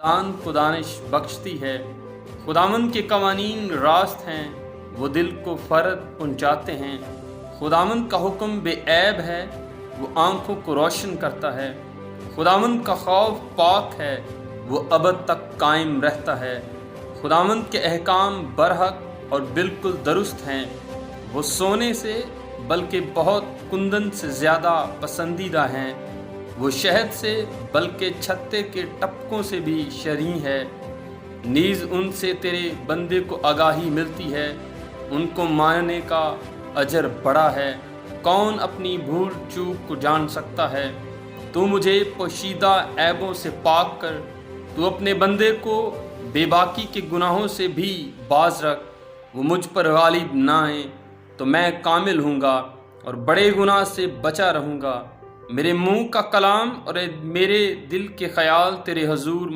आन को दानिश बख्शती है। खुदावंद के कवानीन रास्त हैं, वो दिल को फ़र्द पहुँचाते हैं। खुदावंद का हुक्म बेऐब है, वो आँखों को रोशन करता है। खुदावंद का खौफ पाक है, वो अबद तक कायम रहता है। खुदावंद के अहकाम बरहक और बिल्कुल दुरुस्त हैं, वो सोने से बल्कि बहुत कुंदन से ज़्यादा पसंदीदा हैं। वो शहद से बल्कि छत्ते के टपकों से भी शरीं है। नीज़ उनसे तेरे बंदे को आगाही मिलती है, उनको मानने का अजर बड़ा है। कौन अपनी भूल चूक को जान सकता है? तू मुझे पोशीदा ऐबों से पाक कर, तू अपने बंदे को बेबाकी के गुनाहों से भी बाज रख। वो मुझ पर गालिब ना आए तो मैं कामिल हूँगा और बड़े गुनाह से बचा रहूँगा। मेरे मुँह का कलाम और मेरे दिल के ख्याल तेरे हजूर